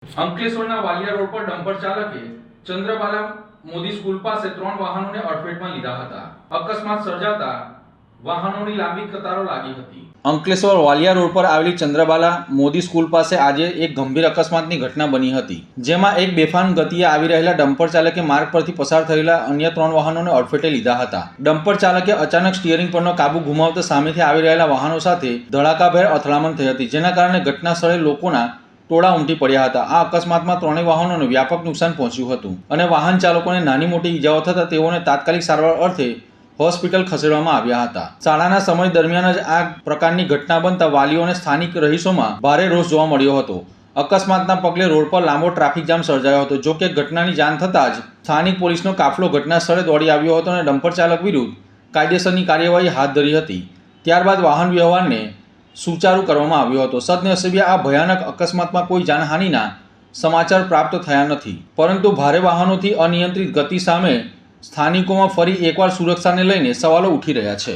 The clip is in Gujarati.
અંકલેશ્વરના વાલિયા રોડ પર ડમ્પર ચાલકે ચંદ્રબાલા મોદી સ્કૂલ પાસે 3 વાહનોને અડફેટમાં લીધા હતા. અકસ્માત સર્જાતા વાહનોની લાંબી કતારો લાગી હતી. અંકલેશ્વર વાલિયા રોડ પર આવેલી ચંદ્રબાલા મોદી સ્કૂલ પાસે આજે એક ગંભીર અકસ્માતની ઘટના બની હતી, જેમાં એક બેફામ ગતિએ આવી રહેલા ડમ્પર ચાલકે માર્ગ પરથી પસાર થયેલા અન્ય 3 વાહનોને અડફેટે લીધા હતા. ડમ્પર ચાલકે અચાનક સ્ટીયરિંગ પરનો કાબુ ગુમાવતા સામેથી આવી રહેલા વાહનો સાથે ધડાકાભેર અથડામણ થઈ હતી, જેના કારણે ઘટના સ્થળે લોકોના ટોળા ઉમટી પડ્યા હતા. આ અકસ્માતમાં 3 વાહનોને વ્યાપક નુકસાન પહોંચ્યું હતું અને વાહન ચાલકોને નાની મોટી ઈજાઓ થતા તેઓને તાત્કાલિક સારવાર અર્થે હોસ્પિટલ ખસેડવામાં આવ્યા હતા. શાળાના સમય દરમિયાન જ આ પ્રકારની ઘટના બનતા વાલીઓ અને સ્થાનિક રહીશોમાં ભારે રોષ જોવા મળ્યો હતો. અકસ્માતના પગલે રોડ પર લાંબો ટ્રાફિક જામ સર્જાયો હતો. જો કે ઘટનાની જાણ થતાં જ સ્થાનિક પોલીસનો કાફલો ઘટના સ્થળે દોડી આવ્યો હતો અને ડમ્પર ચાલક વિરુદ્ધ કાયદેસરની કાર્યવાહી હાથ ધરી હતી. ત્યારબાદ વાહન વ્યવહારને સુચારુ કરવામાં આવ્યો હતો. સદનસીબે આ ભયાનક અકસ્માતમાં કોઈ જાનહાનિના સમાચાર પ્રાપ્ત થયા નથી, પરંતુ ભારે વાહનોથી અનિયંત્રિત ગતિ સામે સ્થાનિકોમાં ફરી એકવાર સુરક્ષાને લઈને સવાલો ઉઠી રહ્યા છે.